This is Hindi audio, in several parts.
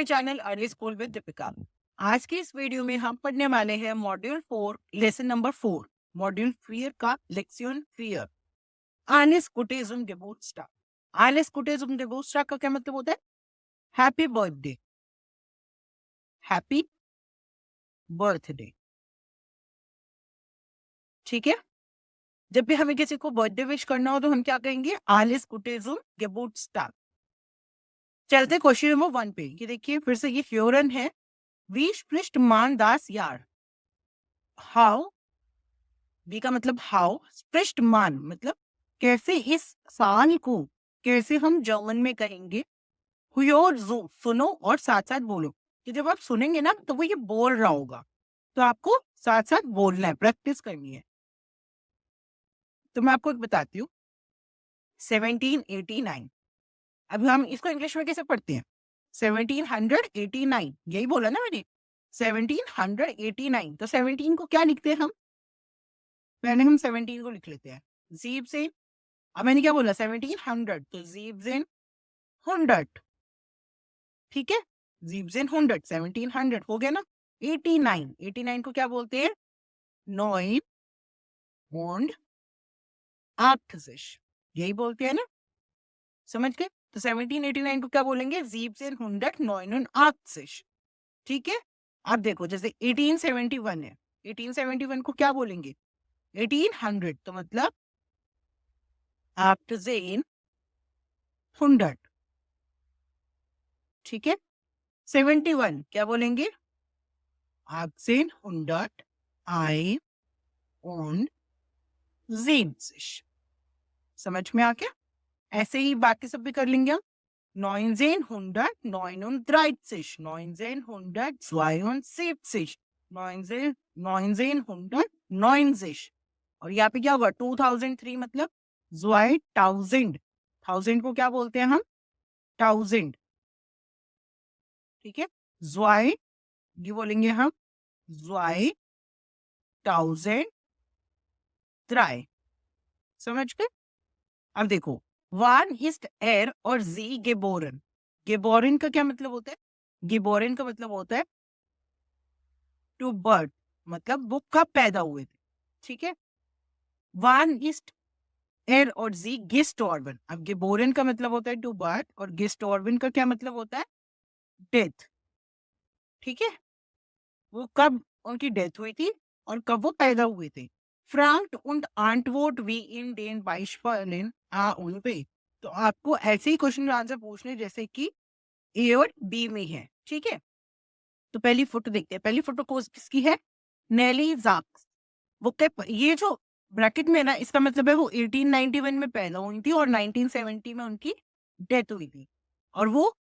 My channel early school with Deepika. आज की इस वीडियो में हम पढ़ने वाले हैं मॉड्यूल 4 लेसन नंबर 4 मॉड्यूल 4 का लेक्सियन 4 Eines Guten Geburtstag। Eines Guten Geburtstag का क्या मतलब होता है? Happy birthday, happy birthday. ठीक है, जब भी हमें किसी को बर्थडे विश करना हो तो हम क्या कहेंगे? Eines Guten Geburtstag। चलते क्वेश्चन नंबर 1 पे। ये देखिए फिर से ये फ्योरन है। वी स्प्रिस्ट मान दास यार। हाउ, बी का मतलब हाउ, स्प्रिस्ट मान मतलब कैसे इस साल को कैसे हम जर्मन में कहेंगे। हुयोर जो सुनो और साथ साथ बोलो कि जब आप सुनेंगे ना तो वो ये बोल रहा होगा, तो आपको साथ साथ बोलना है, प्रैक्टिस करनी है। तो मैं आपको एक बताती हूँ 1789। अब हम इसको इंग्लिश में कैसे पढ़ते हैं? 1789, यही बोला ना मैंने, 1789। तो 17 को क्या लिखते हैं हम? पहले हम 17 को लिख लेते हैं जीब से। अब मैंने क्या बोला? 1700, तो जीब्स 100। ठीक है, जीब्स 100, 1700 हो गया ना। 89, 89 को क्या बोलते हैं? 9 und 80, यही बोलते हैं ना, समझ गए? तो 1789 को क्या बोलेंगे? जीब्स 100, 9 und 80। ठीक है, अब देखो जैसे 1871 है, 1871 को क्या बोलेंगे? 1800, तो मतलब 1800। ठीक है, 71 क्या बोलेंगे? 1800 und 70। समझ में आ गया? ऐसे ही बाकी सब भी कर लेंगे हम। 1900, 39, 1972, 1900, और यहाँ पे क्या होगा? 2003 मतलब 2000। 1000 को क्या बोलते हैं हम? 1000। ठीक है, ज़्वाई ये बोलेंगे हम, ज़्वाई 1003। समझ गए? अब देखो, वान इस्ट एर और जी गेबोरन। गेबोरन का क्या मतलब होता है? गेबोरन का मतलब होता है टू बर्थ, मतलब वो कब पैदा हुए थे। ठीक है, वान इस्ट एर और जी गिस्टोर्बन। अब गेबोरन का मतलब होता है टू बर्थ और गिस्टोर्बन का क्या मतलब होता है? डेथ। ठीक है, वो कब उनकी डेथ हुई थी और कब वो पैदा हुए थे। Frank und Antwort wie in den Beispielen A und B। तो आपको ऐसे ही क्वेश्चन आंसर पूछने जैसे कि ए और बी में है। ठीक है, तो पहली फोटो देखते हैं। पहली फोटो किसकी है? नेली जाक्स। वो ये जो ब्रैकेट में ना, इसका मतलब है वो 1891 में पैदा हुई थी और 1970 में उनकी डेथ हुई थी, और वो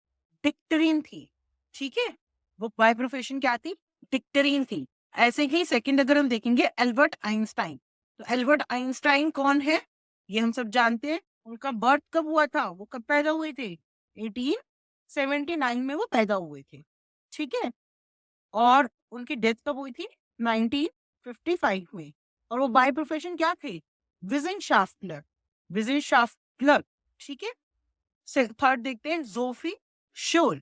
डिक्टरीन थी। ठीक है, वो बाय प्रोफेशन क्या थी? डिक्टरीन थी। ऐसे ही सेकंड अगर हम देखेंगे, एल्बर्ट आइंस्टाइन। तो एल्बर्ट आइंस्टाइन कौन है? ये हम सब जानते हैं। उनका बर्थ कब हुआ था? वो कब पैदा हुए थे? 1879 में वो पैदा हुए थे। ठीक है, और उनकी डेथ कब हुई थी? 1955 में। और वो बाय प्रोफेशन क्या थे? विजनशाफ्टलर, विजनशाफ्टलर। ठीक है, थर्ड देखते हैं, जोफी शोल।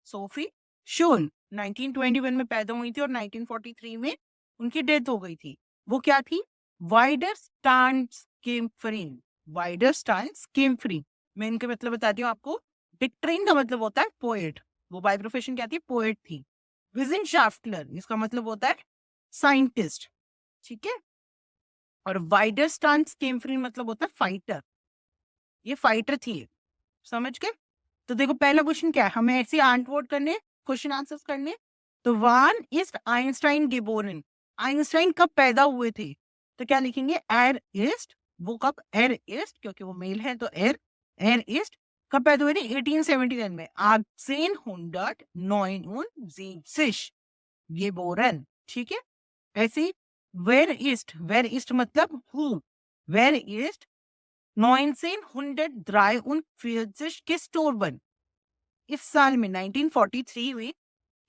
सोफी शोल 1921 में पैदा हुई थी और 1943 में उनकी डेथ हो गई थी। वो क्या थी? वाइडरस्टांडस्किम्फरिन, वाइडरस्टांडस्किम्फरिन। मैं इनके मतलब बताती हूँ आपको। डिक्ट्रिन का मतलब होता है पोएट, वो बाय प्रोफेशन क्या थी? पोएट थी। विजनशाफ्टलर इसका मतलब होता है साइंटिस्ट। ठीक है, और वाइडरस्टांडस्किम्फरिन मतलब होता है फाइटर, ये फाइटर थी। समझ गए? तो देखो पहला क्वेश्चन क्या है, हमें ऐसे आंसर करने, क्वेश्चन आंसर्स करने। तो वान इस्ट आइंस्टाइन गेबोरन, आइंस्टाइन कब पैदा हुए थे? तो क्या लिखेंगे? एर इस्ट। वो कब? एर इस्ट, क्योंकि वो मेल है तो एर, एर इस्ट कब पैदा हुए थे? 1879 में। 1879 गेबोरन। ठीक है, ऐसे वेर ईस्ट मतलब who, where east 1903 und 40 gestorben। इस साल में 1943 में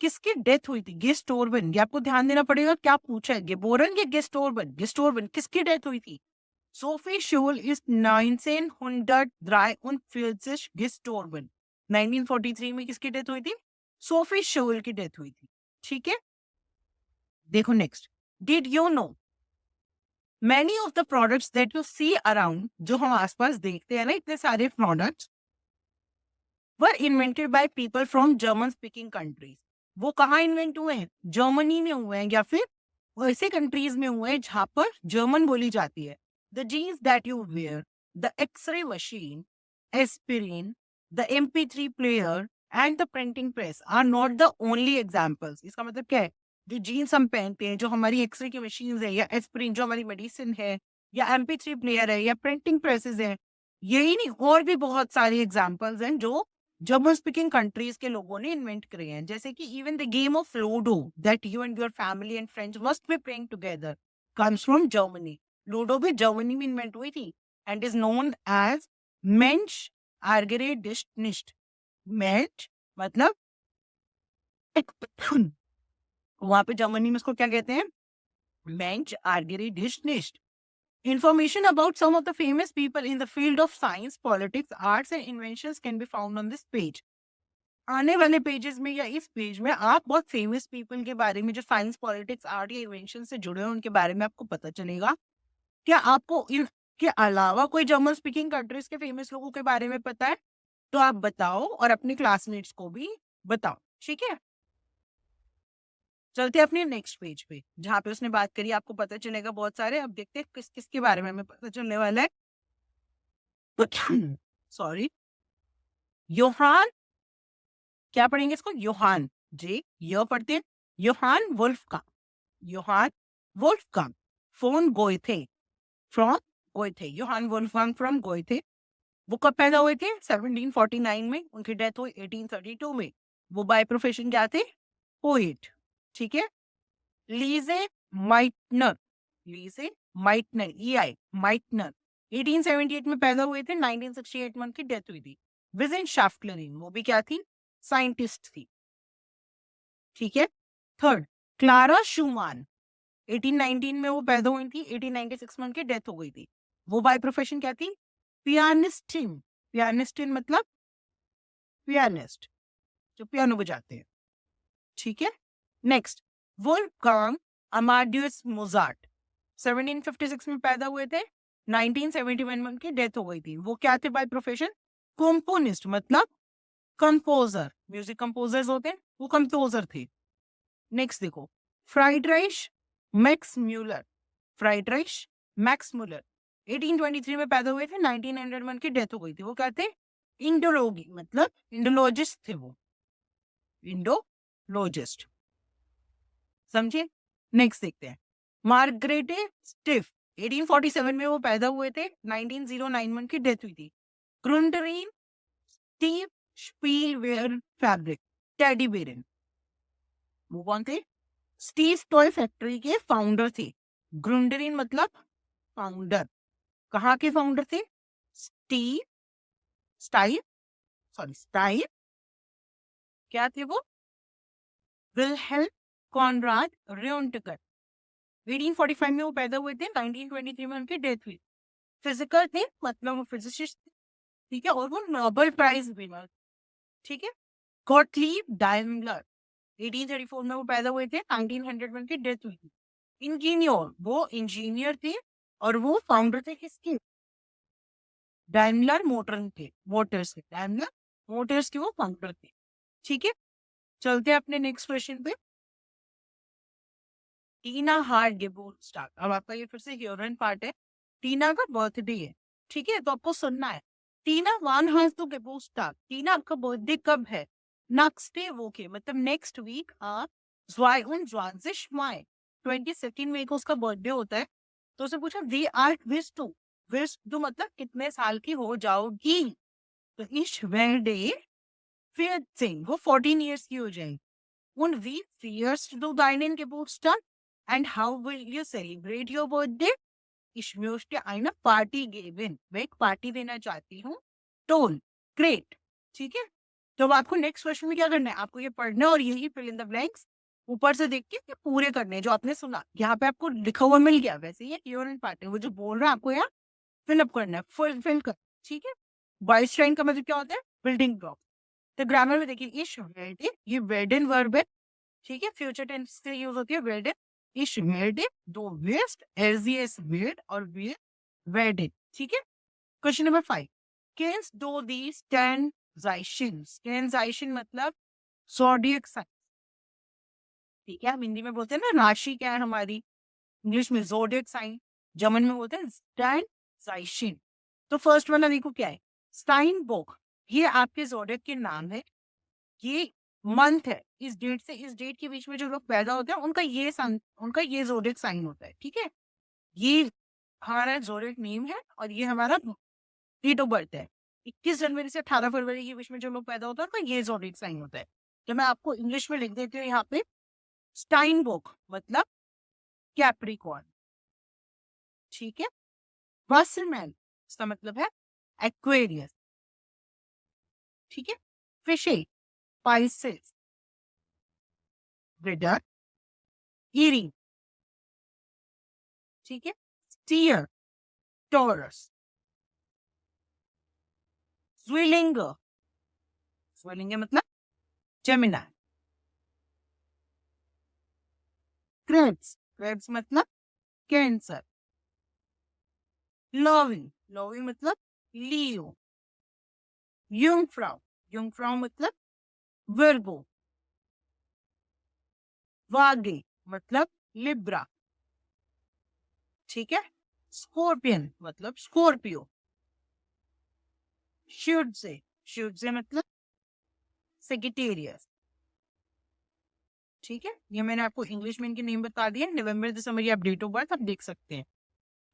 किसकी डेथ हुई थी? गेस्टोर्बन। ये आपको ध्यान देना पड़ेगा, क्या पूछा है? गेबोरन या गेस्टोर्बन? गेस्टोर्बन किसकी डेथ हुई थी? Sophie Scholl is 1903 und 40 gestorben। 1943 में किसकी डेथ हुई थी? सोफी शोल की डेथ हुई थी, ठीक है। देखो next, did you know many of the products that you see around, जो हम आसपास देखते हैं ना, इतने सारे products were invented by people from German speaking countries. वो कहाँ इन्वेंट हुए हैं? जर्मनी में हुए हैं, या फिर ऐसे कंट्रीज में हुए हैं जहां पर जर्मन बोली जाती है। The jeans that you wear, the X-ray machine, aspirin, the MP3 player and the printing press are not the only examples. इसका मतलब क्या है? जो जीन्स हम पहनते हैं, जो हमारी एक्सरे की मशीन है, या एस्पिरिन जो हमारी मेडिसिन है, या MP3 प्लेयर है, या प्रिंटिंग प्रेसेस है, यही नहीं और भी बहुत सारी एग्जाम्पल्स हैं जो जर्मन स्पीकिंग कंट्रीज के लोगों ने इन्वेंट करे हैं। जैसे कि even the game of ludo that you and your family and friends must be playing together comes from Germany. Ludo भी जर्मनी में इन्वेंट हुई थी एंड इज नोन एज मेंश आर्गेरेडिशनिस्ट। मेंश मतलब वहां पे जर्मनी में उसको क्या कहते हैं? मेंश आर्गेरेडिशनिस्ट। Information about some of the famous people in the field of science, politics, arts and inventions can be found on this page. आने वाले पेजेस में या इस पेज में आप बहुत फेमस पीपल के बारे में, जो साइंस, पॉलिटिक्स, आर्ट या इन्वेंशन से जुड़े हैं, उनके बारे में आपको पता चलेगा। क्या आपको इनके अलावा कोई जर्मन स्पीकिंग कंट्रीज के फेमस लोगों के बारे में पता है? तो आप बताओ और अपने क्लासमेट्स को भी बताओ, ठीक है। चलते हैं अपने नेक्स्ट पेज पे, जहाँ पे उसने बात करी, आपको पता चलेगा बहुत सारे। अब देखते हैं किस किस के बारे में हमें पता चलने वाला है। सॉरी, योहान, क्या पढ़ेंगे इसको? योहान, जे य पढ़ते हैं। Johann Wolfgang, Johann Wolfgang von Goethe, from Goethe. Johann Wolfgang from Goethe. वो कब पैदा हुए थे? 1749 में। उनकी डेथ हुई 1832 में। वो बाय प्रोफेशन क्या थे? पोएट, ठीक है। लीजे माइटनर, लीजे माइटनर, EI माइटनर 1878 में पैदा हुए थे। 1968 में उनकी डेथ हुई थी। विजन शाफ्टलरिन, वो भी क्या थी? साइंटिस्ट थी, ठीक है। थर्ड, क्लारा शूमान, 1819 में वो पैदा हुई थी। 1896 में उनकी डेथ हो गई थी। वो बाय प्रोफेशन क्या थी? पियानिस्टिन, पियानिस्टिन मतलब पियानिस्ट, जो पियानो बजाते हैं, ठीक है। नेक्स्ट, वोल्फगांग अमाडियस मोजार्ट, 1756 में पैदा हुए थे। 1971 में उनकी डेथ हो गई थी। वो क्या थे बाय प्रोफेशन? कंपोनिस्ट मतलब कंपोजर, म्यूजिक कंपोजर्स होते हैं, वो कंपोजर थे। नेक्स्ट देखो, फ्राइडराइश मैक्स म्यूलर, फ्राइडराइश मैक्स म्यूलर 1823 में पैदा हुए थे। 1900 में उनकी डेथ हो गई थी। वो क्या थे? इंडोलॉगी मतलब इंडोलॉजिस्ट थे वो, इंडोलॉजिस्ट, समझे। नेक्स्ट देखते हैं, मार्गरेटे स्टिफ, 1847 में वो पैदा हुए थे। 1909 में उनकी डेथ हुई थी। ग्रुंडरीन स्टीव स्पीलवेयर फैब्रिक, टेडी बेरन, वो कौन थे? स्टीव टॉय फैक्ट्री के फाउंडर थे। ग्रुंडरीन मतलब फाउंडर, कहाँ के फाउंडर थे? स्टीव स्टाइव, सॉरी स्टाइव, क्या थे वो? विलहेल्म कॉनराड रियोंटकर, 1845 में वो पैदा हुए थे। 1923 में उनकी डेथ हुई। फिजिकल थे मतलब वो फिजिसिस्ट, ठीक है, और वो नोबेल प्राइज विनर, ठीक है। गॉटलीब डाइमलर, 1834 में वो पैदा हुए थे। 1900 में उनकी डेथ हुई थी। इंजीनियर, वो इंजीनियर थे और वो फाउंडर थे किसके? डाइमलर मोटर थे, मोटर्स के, डाइमलर मोटर्स के वो फाउंडर थे, ठीक है। चलते हैं अपने नेक्स्ट क्वेश्चन पे। टीना हार्ट गेबोरस्टाग, अब आपका ये फिर से ह्यूरन पार्ट है। टीना का बर्थडे है, ठीक है, तो आपको सुनना है। टीना वान हाज टू गेबोरस्टाग, टीना आपका बर्थडे कब है? नेक्स्ट वो के मतलब नेक्स्ट वीक, 22 मई को उसका बर्थडे होता है। तो उसे पूछा वी आर विश टू मतलब कितने साल की हो जाओगी? तो इस डे फिर सिंह वो 14 ईयर्स की हो जाएगी। Und wie feierst du deinen Geburtstag? And how will you celebrate your birthday? Ich möchte eine Party geben. मैं एक पार्टी देना चाहती हूँ। टोल ग्रेट, ठीक है। तो अब आपको नेक्स्ट क्वेश्चन में क्या करना है? आपको ये पढ़ना है और यही फिल इन द ब्लैंक्स ऊपर से देख के ये पूरे करने हैं जो आपने सुना। यहाँ पे आपको लिखा हुआ मिल गया, वैसे ये ह्यूरन पार्ट है, वो जो बोल रहा है आपको यहाँ फिल अप करना है, फिल कर, ठीक है। बाइस्टाइन का मतलब क्या होता है? Building block. तो ग्रामर में देखिए इश वेल्डे, ये वेल्डन वर्ब है, ठीक है, फ्यूचर टेंस से यूज होती है वेल्डन, इश वेल्डे, दो वेस्ट, एस वेल्ड और वे वेल्डन, ठीक है। क्वेश्चन नंबर 5, कैंस दो दी स्टैंजाइशन मतलब ज़ोडिएक साइन, ठीक है, हम हिंदी में बोलते हैं ना राशि क्या है हमारी, इंग्लिश में ज़ोडिएक साइन, जर्मन में बोलते हैं स्टैंजाइशन। तो फर्स्ट वाला देखो क्या है, स्टाइनबोक, ये आपके ज़ोडिएक के नाम है, ये मंथ है, इस डेट से इस डेट के बीच में जो लोग पैदा होते हैं उनका ये ज़ोडिएक साइन होता है, ठीक है। ये हमारा ज़ोडिएक नेम है और ये हमारा डेट ऑफ बर्थ है। 21 जनवरी से 18 फरवरी के बीच में जो लोग पैदा होते हैं उनका ये ज़ोडिएक साइन होता है। तो मैं आपको इंग्लिश में लिख देती हूँ यहाँ पे, स्टाइनबोक मतलब कैप्रिकॉर्न, ठीक है। वासरमैन इसका मतलब है एक्वेरियस, ठीक है। फिशे पाइसेस, ब्रिडर ईरिंग, ठीक है। स्टीयर टॉरस, स्विलिंग स्विलिंग मतलब जेमिनाई, क्रेब्स क्रेब्स मतलब कैंसर, लविंग लविंग मतलब लियो, युंगफ्राउ युंगफ्राउ मतलब वर्गो, वागे मतलब लिब्रा, ठीक है। स्कॉर्पियन मतलब स्कॉर्पियो, शुड्से शुड्से मतलब सेगिटेरियस, ठीक है। ये मैंने आपको इंग्लिश में इनके नेम बता दिए, नवंबर दिसंबर ये आप डेट ऑफ बर्थ आप देख सकते हैं।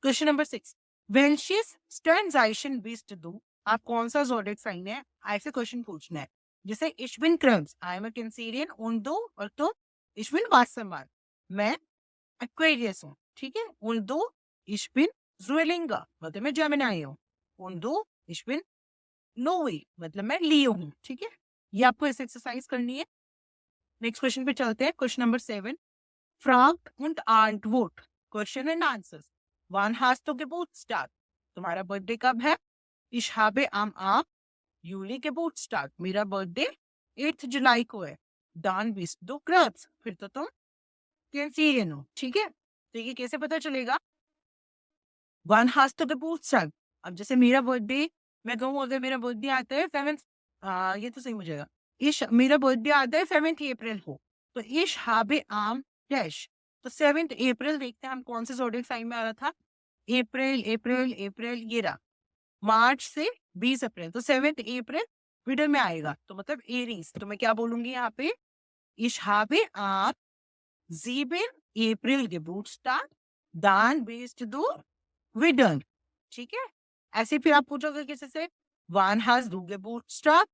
क्वेश्चन नंबर 6, वेल्शियस स्टर्नजाइशन बीस्ट दो, आप कौन सा ज़ोडिएक साइन है, ऐसे क्वेश्चन पूछना है। जैसे इश्बिन क्रम्स, आई एम अ कैंसेरियन, उन दो, और तो इश्बिन वासरमान, मैं एक्वेरियस हूँ, ठीक है। उन दो इश्बिन ज़ुएलिंगा मतलब मैं जेमिनी हूँ, उन दो इश्बिन नोवे मतलब मैं लियो हूँ, ठीक है। ये आपको ऐसे एक्सरसाइज करनी है। नेक्स्ट क्वेश्चन पे चलते हैं, question number 7, frog und Antwort, question and answers, wann hast du Geburtstag, तुम्हारा बर्थडे कब है, ich habe am 8. Juli Geburtstag, मेरा बर्थडे 8 जुलाई को है, dann bist du Krebs, फिर तो तुम कैंसरियन हो, ठीक है। तो ये कैसे पता चलेगा, wann hast du Geburtstag, अब जैसे मेरा बर्थडे, मैं कहूँ अगर मेरा बर्थडे आता है 7, ये तो सही हो जाएगा, मेरा बर्थडे आता है 7 अप्रैल को, तो ich habe am डैश, तो 7 अप्रैल देखते हैं हम कौन से ज़ोडिएक साइन में आ रहा था, अप्रैल अप्रैल अप्रैल ये रहा, मार्च से 20 अप्रैल, तो 7 अप्रैल मिडल में आएगा, तो मतलब एरीज, तो मैं क्या बोलूंगी यहाँ पे, ich habe am 7 April Geburtstag, dann bist du Widder, ठीक है। ऐसे फिर आप पूछोगे किसी से, wann hast du Geburtstag,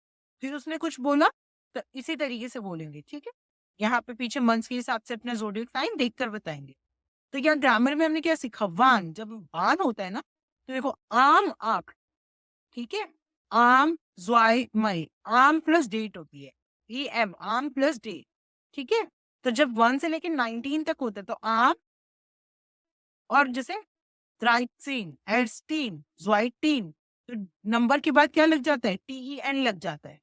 फिर उसने कुछ बोला, तो इसी तरीके से बोलेंगे, ठीक है। यहाँ पे पीछे मंथ्स के हिसाब से अपना ज़ोडिएक साइन देखकर बताएंगे। तो यहाँ ग्रामर में हमने क्या सीखा, वान, जब वान होता है ना, तो देखो आम आख, ठीक है, आम ज्वाई मई, आम प्लस डेट होती है, ई एम, आम प्लस डेट, ठीक है। तो जब 1 से लेकर 19 तक होता है तो आम, और जैसे 13 एर्स्टीन ज्वाइटीन, तो नंबर के बाद क्या लग जाता है, TEN लग जाता है,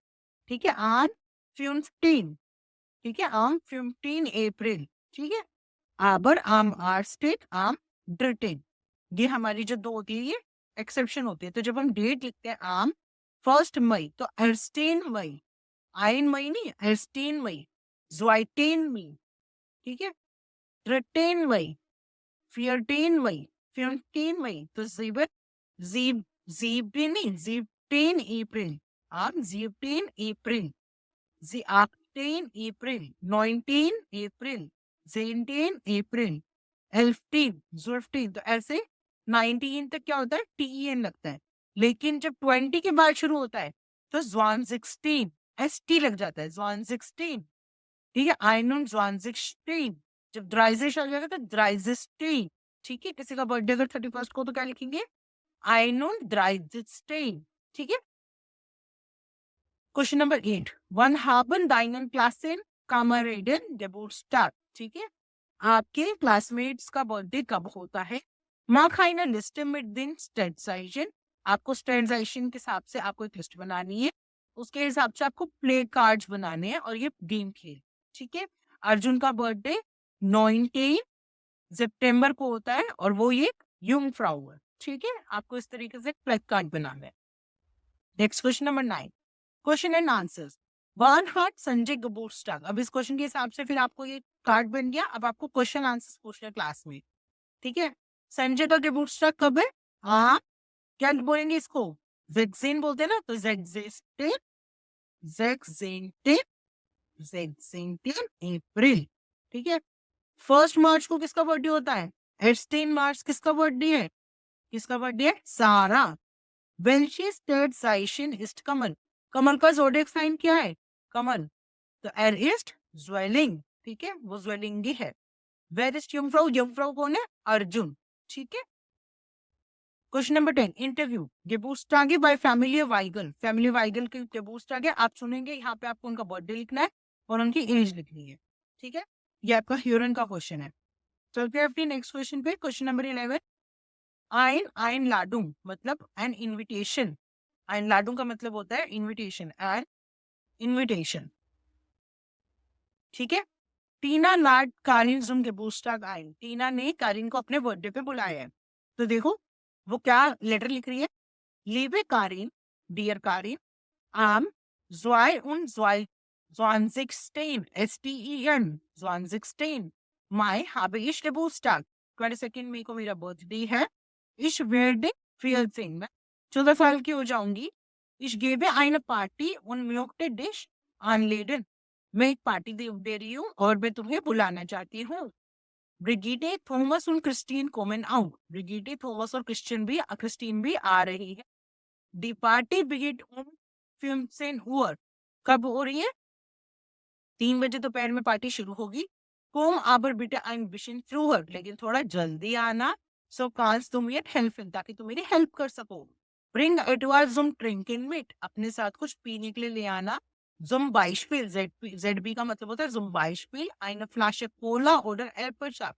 ठीक है। आन 15, ठीक है, आम 15 अप्रैल, ठीक है। आबर आम आर्स्टेट आम ड्रिटेन, ये हमारी जो दो होती है ये एक्सेप्शन होती है। तो जब हम डेट लिखते हैं आम 1 मई, तो एर्स्टेन मई, आइन मई नहीं, एर्स्टेन मई, ज्वाइटेन मई, ठीक है, ड्रिटेन मई, फियरटेन मई, 15 मई, तो जीबर जीब जीबे नहीं, जीबटेन अप्रैल, आम जीबटेन अप्रैल, जी 18 अप्रैल, 19 अप्रैल, 17 अप्रैल, 18 15, तो ऐसे 19 तक क्या होता है, TEN लगता है। लेकिन जब 20 के बाद शुरू होता है तो ज्वान 16 ST लग जाता है, ज्वान 16, ठीक है। आइनोन ज्वान 16, जब द्राइजिश आ जाएगा तो द्राइजिस्टीन, ठीक है। किसी का बर्थडे अगर 31 को तो क्या लिखेंगे, आइनोन द्राइजिस्टीन, ठीक है। Question number 8, one haben deinen Klassenkameraden Geburtstag, ठीक है। आपके क्लासमेट्स का बर्थडे कब होता है, mach eine Liste mit den Sternzeichen, आपको स्टर्नजाइशन के हिसाब से आपको एक लिस्ट बनानी है, उसके हिसाब से आपको प्ले कार्ड्स बनाने हैं और ये गेम खेल, ठीक है। अर्जुन का बर्थडे 19 सितंबर को होता है और वो ये यूंग फ्राउ है, ठीक है। आपको इस तरीके से प्ले कार्ड बनाना है। Next question number 9, question and answers. Bernhard संजय गबोर्स्टाग। अब इस क्वेश्चन के हिसाब से फिर आपको ये कार्ड बन गया। अब आपको क्वेश्चन आंसर्स पूछना है क्लास में, ठीक है। संजय का गबोर्स्टाग कब है? हाँ, क्या बोलेंगे इसको? जेक्सेन बोलते हैं ना, तो जेक्सेन जेक्सेंटेन जेक्सेंटेन अप्रैल, ठीक है। 1 मार्च को किसका बर्थडे होता है? 18 मार्च किसका बर्थडे है? किसका बर्थडे है? सारा। When she started Zaishin ist कमल। कमल का जोडिक साइन क्या है? कमल। तो er ist Zwilling, ठीक है, वो ज्वेलिंगी है। Where is Jungfrau? Jungfrau कौन है? अर्जुन, ठीक है। क्वेश्चन नंबर 10, इंटरव्यू गेबूस्टागे बाय फैमिली वाइगल। फैमिली वाइगल के गेबूस्टागे आप सुनेंगे, यहाँ पे आपको उनका बर्थडे लिखना है और उनकी एज लिखनी है, ठीक है। ये आपका ह्यूरन का क्वेश्चन है। चलते हैं अपनी नेक्स्ट क्वेश्चन पे, क्वेश्चन नंबर 11, आइन आइन लाडूम मतलब एन इनविटेशन। आइन लाडूम का मतलब होता है इनविटेशन, एन इनविटेशन, ठीक है। टीना लाड कारिन जुम गेबूस्टाग आइन। टीना ने कारिन को अपने बर्थडे पे बुलाया है। तो देखो वो क्या लेटर लिख रही है। Liebe Karin, dear Karin, am 2016, STEN, 2016, Mai habe ich Geburtstag, 22 मई को मेरा बर्थडे है। Ich werde 14, मैं 14 साल की हो जाऊंगी। Ich gebe eine Party und möchte dich anladen, मैं एक पार्टी दे रही हूँ और मैं तुम्हें बुलाना चाहती हूँ। ब्रिगिटे थॉमस और क्रिस्टीन कोमेन आउट। ब्रिगिटे थॉमस और क्रिस्टीन भी आ रही है। दी पार्टी बिगिट ऑन 15 Uhr, कब हो रही है? 3 बजे दोपहर में पार्टी शुरू होगी। कोम आबर बिटे ein bisschen früher, लेकिन थोड़ा जल्दी आना। सो kannst du mir helfen, ताकि तुम मेरी हेल्प कर सको। Bring etwas zum trinken mit, अपने साथ कुछ पीने के लिए ले आना। Zum Beispiel, ZB का मतलब होता है zum Beispiel eine Flasche Cola oder Apfelsaft,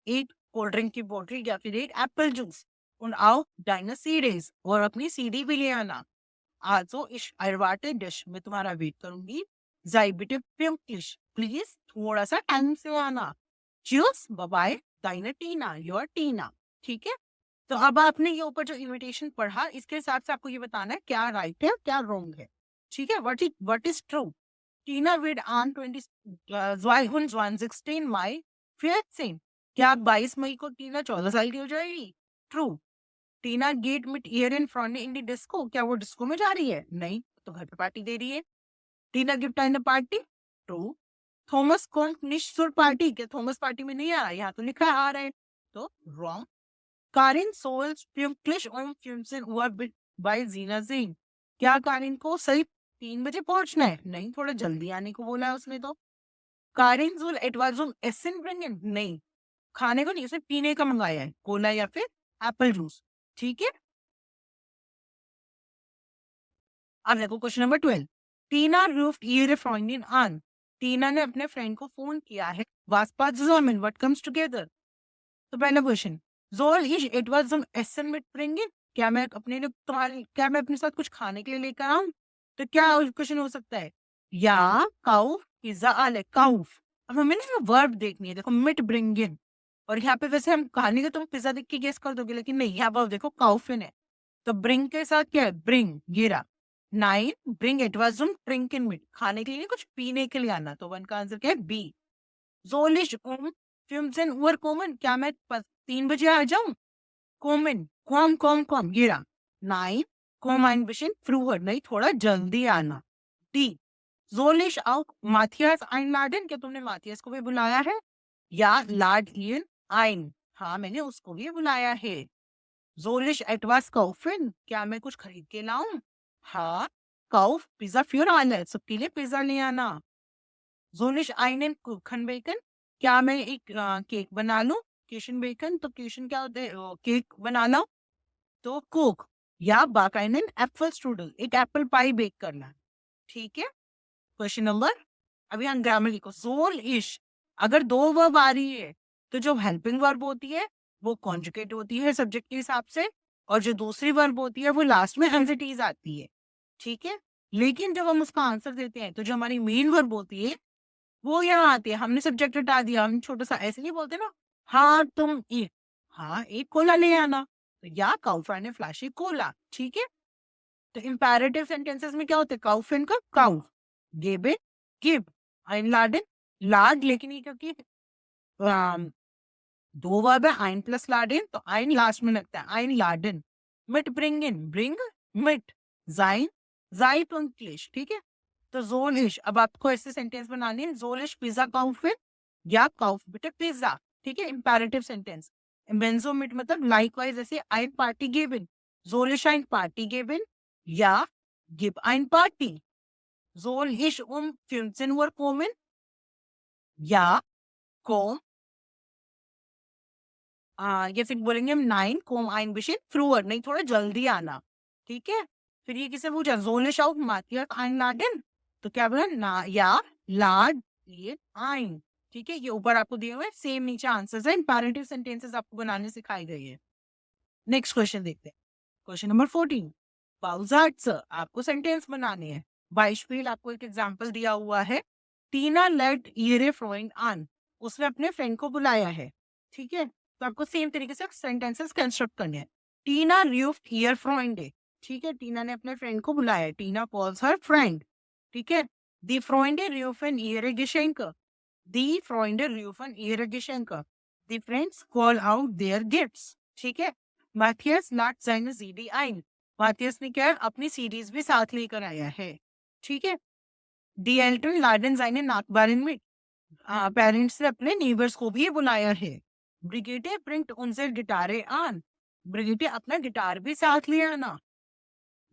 एक कोल्ड ड्रिंक की बोतल या फिर एक Apple juice. und auch deine CDs, और अपनी सीडी भी ले आना। Also ich erwarte dich, मैं तुम्हारा वेट करूंगी। Sei bitte pünktlich, प्लीज थोड़ा सा टाइम से आना। Cheers, bye bye, deine Tina, your Tina, ठीक है। तो अब आपने ये ऊपर जो इनविटेशन पढ़ा, इसके हिसाब से आपको ये बताना है क्या राइट है क्या रॉन्ग है, ठीक है। What is true? टीना विड ऑन 2016 मई 14, क्या 22 मई को टीना 14 साल की हो जाएगी? ट्रू। टीना गेट मिट year in frond in the disco, क्या वो डिस्को में जा रही है? नहीं, तो घर पे पार्टी दे रही है। Tina gift in the party, true. Thomas कॉन्ट निश्चुर पार्टी, क्या थॉमस पार्टी में नहीं आ रहा? यहाँ तो लिखा आ रहा है, तो रॉन्ग। कारिन सोल्स pünktlich um 15 Uhr बाय जीना सिंह, क्या कारिन को सही 3 बजे पहुंचना है? नहीं, थोड़ा जल्दी आने को बोला है उसने। तो कारिन सोल एडवाइस ऑन एसन ब्रिंगन, नहीं, खाने को नहीं, उसने पीने का मंगाया है, कोला या फिर एप्पल जूस, ठीक है। अब देखो question number 12, Tina roofed ihre Freundin an, टीना ने अपने फ्रेंड को फोन किया है। was passt zusammen, what comes together? तो पहला question, soll ich etwas zum Essen mitbringen, क्या मैं अपने साथ कुछ खाने के लिए लेकर आऊं? तो क्या क्वेश्चन हो सकता है? या काउफ पिज्जा आले काउफ। अब हमें ना वर्ब देखनी है, देखो मिट ब्रिंगिन, और यहाँ पे वैसे हम खाने का तुम पिज्जा देख के गेस कर दोगे, लेकिन नहीं, यहाँ वर्ब देखो काउफिन है। तो ब्रिंग के साथ क्या है? ब्रिंग, गिरा। 9, bring etwas zum trinken mit, खाने के लिए कुछ पीने के लिए आना, तो 1 का आंसर क्या है? बी। जोलिश 15 Uhr kommen, क्या मैं 3 बजे आ जाऊं? kommen, कॉम गिरा। 9, komm ein bisschen früher, नहीं, थोड़ा जल्दी आना। D, soll ich auch Matthias einladen, क्या तुमने माथियस को भी बुलाया है? या lad ihn ein, हाँ मैंने उसको भी बुलाया है। soll ich etwas kaufen, क्या मैं कुछ खरीद के लाऊं? हाँ, kauf पिज्जा für alle, सबके लिए पिज्जा ले आना। soll ich einen Kuchen baken, क्या मैं एक केक बना लूं? क्वेश्चन बेकन, तो क्वेश्चन क्या होते हैं? केक बनाना, तो कुक। या बाकाइनन एप्पल स्ट्रूडल, एक एप्पल पाई बेक करना, ठीक है। क्वेश्चन नंबर, अभी हम ग्रामर लिखो। सोल इश, अगर 2 वर्ब आ रही है तो जो हेल्पिंग वर्ब होती है वो कॉन्जुगेट होती है सब्जेक्ट के हिसाब से, और जो दूसरी वर्ब होती है वो लास्ट में एज इट इज आती है, ठीक है। लेकिन जब हम उसका आंसर देते हैं तो जो हमारी मेन वर्ब होती है वो यहाँ आती है। हमने सब्जेक्ट हटा दिया, हम छोटा सा ऐसे नहीं बोलते ना, हाँ तुम एक, हाँ एक कोला ले आना, तो या काउफर ने फ्लैशी कोला, ठीक है। तो इंपैरेटिव सेंटेंसेस में क्या होते हैं, काउफिन का काउ, गेबिन गिब, आइनलाडन लाड, लेकिन ये क्योंकि दो वर्ब है, आइन प्लस लाडेन, तो आइन लास्ट में लगता है, आइन लाडन। मिट ब्रिंग इन, ब्रिंग मिट, जाइन जाई पुंक्लिश, ठीक है। तो जोलिश, अब आपको ऐसे सेंटेंस बनाने हैं, जोलिश पिज्जा काउफिन या काउफ बेटे पिज्जा, ठीक है, इंपैरेटिव सेंटेंस। बेंजोमिट मतलब लाइकवाइज ऐसे आइन पार्टी गिवन, जोलिश आइन पार्टी गिवन या गिव आइन पार्टी, जोलिश फ्यूंसन वर कोमिन या कोम, ये फिर बोलेंगे हम नाइन कोम आइन बिशिन फ्रूअर, नहीं थोड़ा जल्दी आना, ठीक है। फिर ये किसे पूछा, जोलिश आउट मातिया आइन लाडन, तो क्या बोला ना या लाड ये आइन, ठीक है। ये ऊपर आपको दिए हुए सेम नीचे आंसर्स है, इंपैरेटिव सेंटेंसेस आपको बनाने सिखाई गई है। नेक्स्ट क्वेश्चन देखते हैं, क्वेश्चन नंबर 14, बाउजार्ट्स, आपको सेंटेंस बनाने हैं। बाइशफील्ड आपको एक एग्जांपल दिया हुआ है, टीना लेट ईरे फ्रोइंग आन, उसने अपने फ्रेंड को बुलाया है, ठीक है। तो आपको सेम तरीके से सेंटेंसेस कंस्ट्रक्ट करने हैं। टीना र्यूफ्ट ईयर फ्रोइंड, ठीक है, टीना ने अपने फ्रेंड को बुलाया, टीना कॉल्स हर फ्रेंड, ठीक है। दी फ्रोइंडे र्यूफन ईयर गिशेंक, दी फ्रोइंडे र्यूफन ईयर गिशेंक, the friends call out their gifts, ठीक है। माथियस लाट seine CD ein, माथियस ने क्या अपनी सीरीज भी साथ लेकर आया है, ठीक है। डी एल्टन लाडन seine Nachbarin mit, पेरेंट्स ने अपने नेबर्स को भी बुलाया है। ब्रिगेडे ब्रिंग्ट उनसे गिटारे आन, ब्रिगेडे अपना गिटार भी साथ ले आना।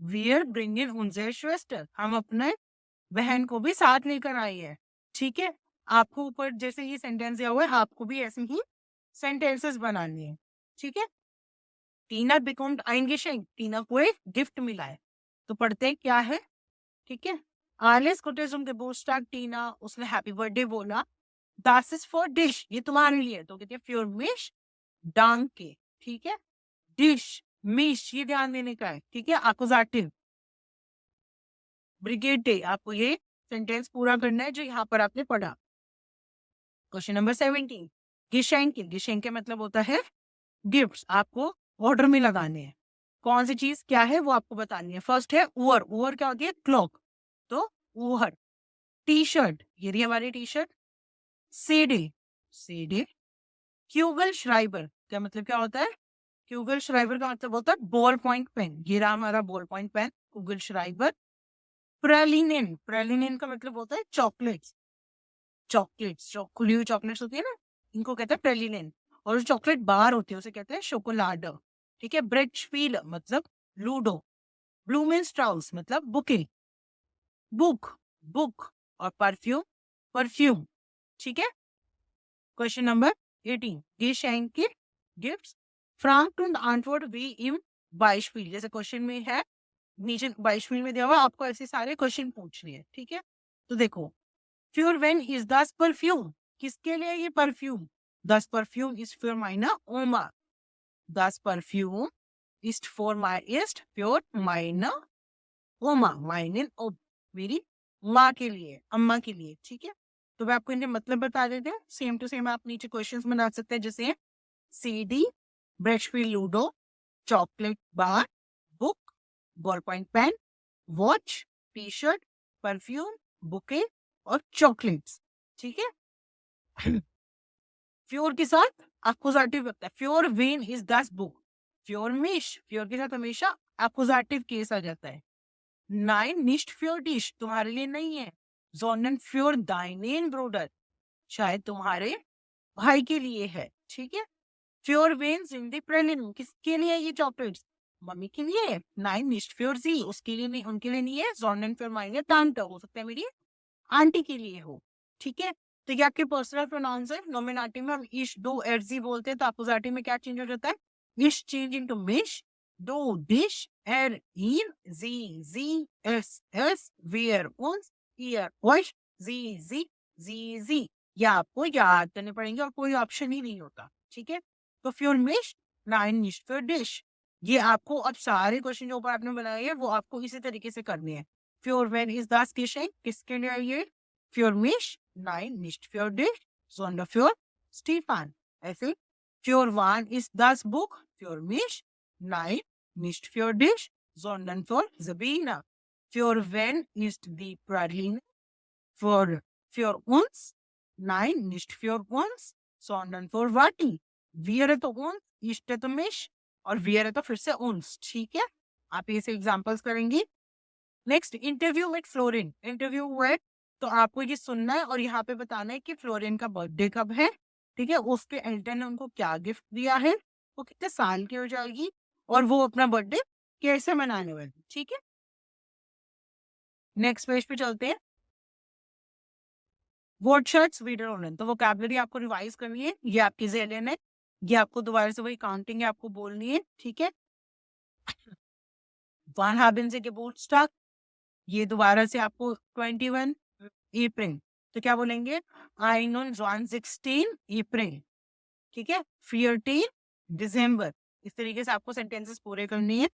वियर ब्रिंगिंग उनसे श्वेस्टर, हम अपने बहन को भी साथ लेकर आई है, ठीक है। आपको ऊपर जैसे ये सेंटेंस दिया हुआ है, आपको भी ऐसे ही सेंटेंसेस बनानी है, ठीक है। टीना बिकम्ड आइंगेशिंग, टीना को एक गिफ्ट मिला है, तो पढ़ते क्या है, ठीक है। आलिस कुटेजुम के बोस्टाक टीना, उसने हैप्पी बर्थडे बोला। दास इज फॉर डिश, ये तुम्हारे लिए, तो कहते हैं फ्योर मिश डांग के, ठीक है। डिश मिश ये ध्यान देने का है, ठीक है। अकुजाटिव ब्रिगेडे, आपको ये सेंटेंस पूरा करना है जो यहाँ पर आपने पढ़ा। क्वेश्चन नंबर 17, गिशेंके, गिशेंके मतलब होता है गिफ्ट्स, आपको ऑर्डर में लगाने हैं। कौन सी चीज क्या है वो आपको बतानी है। फर्स्ट है उवर, उवर क्या होती है क्लॉक, तो उवर। टी शर्ट, ये रही हमारी टी शर्ट। CD, CD. क्यूगल श्राइबर क्या मतलब क्या होता है, क्यूगल श्राइबर का मतलब होता है बॉल पॉइंट पेन, ये रहा हमारा बॉल पॉइंट पेन क्यूगल श्राइबर। प्रेलिनिन, प्रेलिनिन का मतलब होता है चॉकलेट्स, चॉकलेट्स जो खुली हुई चॉकलेट्स होती है ना, इनको कहते हैं प्रेलिनिन। और जो चॉकलेट बार होती है उसे कहते हैं शोकोलाडो, ठीक है। ब्रेड स्पील मतलब लूडो। ब्लूमेंस्ट्राउस मतलब बुके, बुक, बुक। और परफ्यूम, परफ्यूम, ठीक है। Question number 18, Geschenke gifts from und Antwort wie im Beispiel, जैसे क्वेश्चन में है नीचे Beispiel में दिया हुआ, आपको ऐसे सारे क्वेश्चन पूछने हैं, ठीक है। तो देखो, फ्यूर वेन इज दस परफ्यूम, किसके लिए ये परफ्यूम, दस परफ्यूम इज फॉर माइना ओमा, दस परफ्यूम इज फॉर माई इस्ट फ्योर माइना ओमा, माइनिन ओ मेरी माँ के लिए, अम्मा के लिए, ठीक है। तो मैं आपको इनके मतलब बता देते हैं, सेम टू सेम आप नीचे क्वेश्चंस बना सकते हैं, जैसे सीडी, ब्रशफील Ludo, chocolate bar, book, ball point pen, watch, T shirt, perfume, bouquet और चॉकलेट्स, ठीक है। फ्योर के साथ अपोजिटिव लगता है, फ्योर वेन इज दस बुक, फ्योर मिश, फ्योर के साथ हमेशा अपोजिटिव केस आ जाता है। नाइन निस्ट फ्योर डिश, तुम्हारे लिए नहीं है। जोनन फ्योर दाइनेन ब्रोडर, शायद तुम्हारे भाई के लिए है, ठीक है। फ्योर वेन्स इन द प्रेलिन, किसके लिए ये चॉकलेट्स, मम्मी के लिए। नाइन निस्ट फ्योर जी, उसके लिए नहीं, उनके लिए नहीं है। जोनन फ्योर माइने टांटा, हो सकता है मेरी आंटी के लिए हो, ठीक है। तो ये आपके पर्सनल प्रोनाउंस है। नोमिनेटिव में हम इश डू एर्जी बोलते हैं, तो अपोजिटिव में क्या चेंज हो जाता है, इश चेंज इनटू मिश, डू डिश, एर ईर, जी एस एस, वेयर उन्स, ईयर वॉश, जी। ये आपको याद करने पड़ेंगे और कोई ऑप्शन ही नहीं होता, ठीक है। तो फ्योर मिश, नाइन निश फ्योर डिश, ये आपको अब सारे क्वेश्चन जो ऊपर आपने बनाए हैं वो आपको इसी तरीके से करने हैं। Für wen ist das Geschenk? किसके लिए है ये? Für mich? Nein, nicht für dich, sondern für Stefan. ऐसे für wann ist das Buch? Für mich? Nein, nicht für dich, sondern für Sabina. Für wen ist die Praline? Für uns? Nein, nicht für uns, sondern für Vati. Wir तो uns, ich तो mich और wir तो फिर से uns. ठीक है, आप ये से एग्जांपल्स करेंगे. Next, interview with fluorine. Interview हुआ है तो आपको ये सुनना है और यहाँ पे बताना है कि फ्लोरिन का बर्थडे कब है. ठीक है, उसके एल्टन ने उनको क्या गिफ्ट दिया है, वो कितने साल की हो जाएगी और वो अपना बर्थडे कैसे मनाने वाली. ठीक है, नेक्स्ट पेज पे चलते हैं. वर्डशर्ट्स वीडरोनन. तो वोकैबुलरी आपको रिवाइज करनी है. ये आपकी जेलियन है, ये आपको दोबारा से वही काउंटिंग है, आपको बोलनी है. ठीक है, वन हैबिन से Geburtstag, ये दोबारा से आपको 21 अप्रैल. तो क्या बोलेंगे? 21 अप्रैल. ठीक है, 14 दिसंबर. इस तरीके से आपको सेंटेंसेस पूरे करनी है.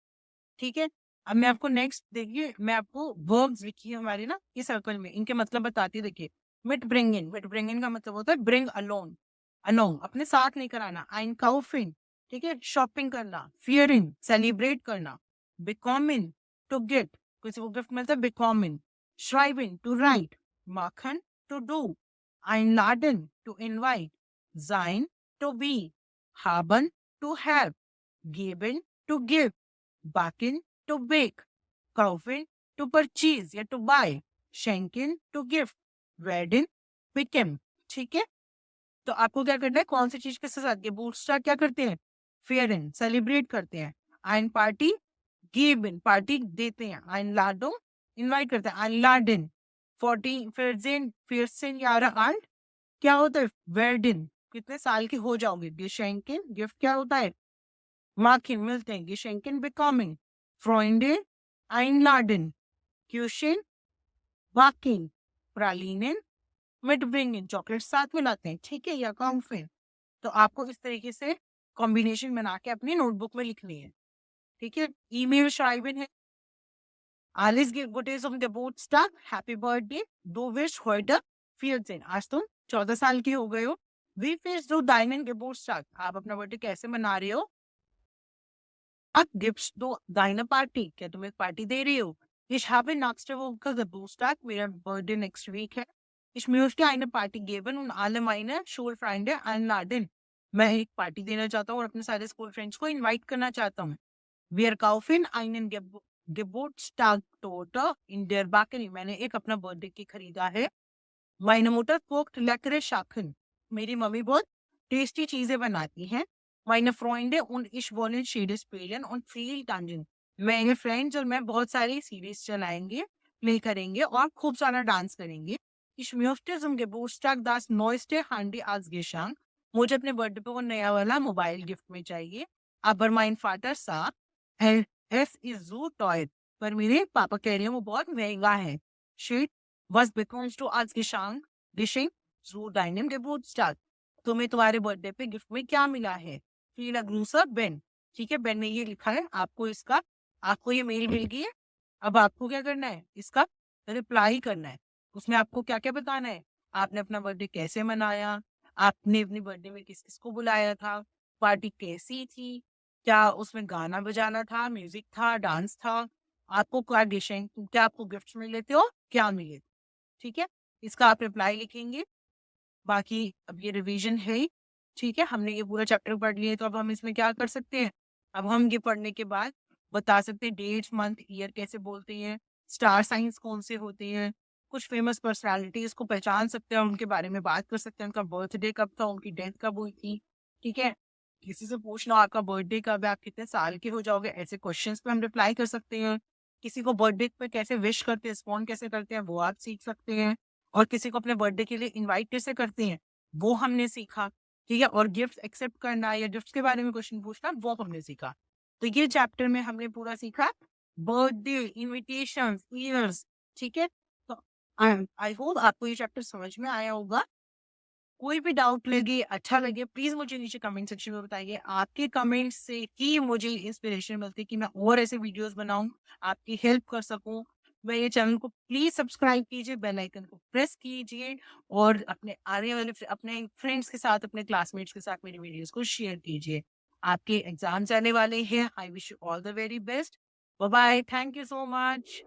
ठीक है, अब मैं आपको नेक्स्ट देखिए, मैं आपको वर्ब्स लिखी है हमारी ना ये सर्कल में, इनके मतलब बताती हूँ. देखिए, मिट ब्रिंग इन. मिट ब्रिंग इन का मतलब होता है ब्रिंग अलोन. अलोन अपने साथ नहीं कराना. आइन काउफिन. ठीक है, शॉपिंग करना. फियर इन सेलिब्रेट करना. बिकॉम इन टू गेट, किसी को गिफ्ट मिलता है बिकॉम इन. श्राइव इन टू राइट. माखन to do. einladen to invite. Sein to be. Haben to have. Geben to give. Backen to bake. Kaufen to purchase या to buy. Schenken to gift. Werden become. ठीक है, तो आपको क्या करना है, कौन सी चीज के साथ? Geburtstag क्या करते हैं? फेयरन सेलिब्रेट करते हैं. ein पार्टी geben पार्टी देते हैं. einladung इनवाइट करते हैं. einladen 40 14 11 8 क्या होता है? werden कितने साल के हो जाओगे. geschenken गिफ्ट क्या होता है? मार्किन मिलते हैं. geschenken bekommen. Freunde einladen. Küchen backen. Pralinen mitbringen chocolate साथ में लाते हैं. ठीक है, या कॉम्फिन. तो आपको इस तरीके से कॉम्बिनेशन बना के अपनी नोटबुक में लिखनी है. ठीक है, ईमेल schreiben है. Alles Gute zum Geburtstag, happy birthday. दो विश heute 14. आज तुम 14 साल की हो गए हो. Wie feierst du deinen Geburtstag? आप अपना बर्थडे कैसे मना रहे हो? आप गिफ्ट दो. deine पार्टी, क्या तुम एक पार्टी दे रही हो? Ich habe nächste Woche Geburtstag, मेरा बर्थडे नेक्स्ट वीक है. Ich möchte eine Party geben und alle meine Schulfreunde einladen. मैं एक पार्टी देना चाहता हूँ और अपने सारे स्कूल फ्रेंड्स को इनवाइट करना चाहता हूँ. Wir kaufen einen Geburtstag-Torte in der Bakery. मैंने एक अपना बर्थडे केक खरीदा है. Meine Mutter kocht leckere Sachen. मेरी मम्मी बहुत टेस्टी चीजें बनाती हैं. Meine Freunde und ich wollen Series spielen und viel tanzen. मेरे फ्रेंड्स और मैं बहुत सारी सीरीज चलाएंगे, प्ले करेंगे और खूब सारा डांस करेंगे. Ich möchte zum Geburtstag das neueste Handy als Geschenk. मुझे अपने बर्थडे पे वो नया वाला मोबाइल गिफ्ट में चाहिए. Aber mein Vater sagt, es ist so teuer. पर मेरे पापा कह रहे हैं वो बहुत महंगा है. Shit, was bekommst du als Geschenk zu deinem Geburtstag? तुम्हें तुम्हारे बर्थडे पे गिफ्ट में क्या मिला है? फील अग्रूसर बेन. ठीक है, बेन ने ये लिखा है. आपको ये मेल मिल गई है. अब आपको क्या करना है? इसका रिप्लाई करना है. उसमें आपको क्या क्या बताना है? आपने अपना बर्थडे कैसे मनाया, आपने अपने बर्थडे में किस किस को बुलाया था, पार्टी कैसी थी, क्या उसमें गाना बजाना था, म्यूजिक था, डांस था, आपको क्या गिफ्ट, क्या आपको गिफ्ट मिले थे और क्या मिले. ठीक है, इसका आप रिप्लाई लिखेंगे. बाकी अब ये रिवीजन है ही. ठीक है, हमने ये पूरा चैप्टर पढ़ लिया, तो अब हम इसमें क्या कर सकते हैं? अब हम ये पढ़ने के बाद बता सकते हैं डेट मंथ ईयर कैसे बोलते हैं, स्टार साइंस कौन से होते हैं, कुछ फेमस पर्सनालिटीज को पहचान सकते हैं, उनके बारे में बात कर सकते हैं, उनका बर्थडे कब था, उनकी डेथ कब हुई थी. ठीक है, किसी से पूछना आपका बर्थडे कब है, आप कितने साल के हो जाओगे, ऐसे क्वेश्चंस पे हम रिप्लाई कर सकते हैं. किसी को बर्थडे पे कैसे विश करते हैं, रिस्पॉन्ड कैसे करते हैं, वो आप सीख सकते हैं. और किसी को अपने बर्थडे के लिए इनवाइट कैसे करते हैं, वो हमने सीखा. ठीक है, और गिफ्ट एक्सेप्ट करना या गिफ्ट के बारे में क्वेश्चन पूछना, वो हमने सीखा. तो ये चैप्टर में हमने पूरा सीखा बर्थडे, इनविटेशन, ईयर्स. ठीक है, तो आई होप आपको ये चैप्टर समझ में आया होगा. कोई भी डाउट लगे, अच्छा लगे, प्लीज मुझे नीचे कमेंट सेक्शन में बताइए. आपके कमेंट से ही मुझे इंस्पिरेशन मिलती है कि मैं और ऐसे वीडियोस बनाऊं, आपकी हेल्प कर सकूं, मेरे चैनल को प्लीज सब्सक्राइब कीजिए, बेल आइकन को प्रेस कीजिए और अपने आने वाले अपने फ्रेंड्स के साथ, अपने क्लासमेट्स के साथ मेरी वीडियोस को शेयर कीजिए। आपके एग्जाम्स आने वाले हैं। I wish you all the very best. Bye bye. Thank you so much.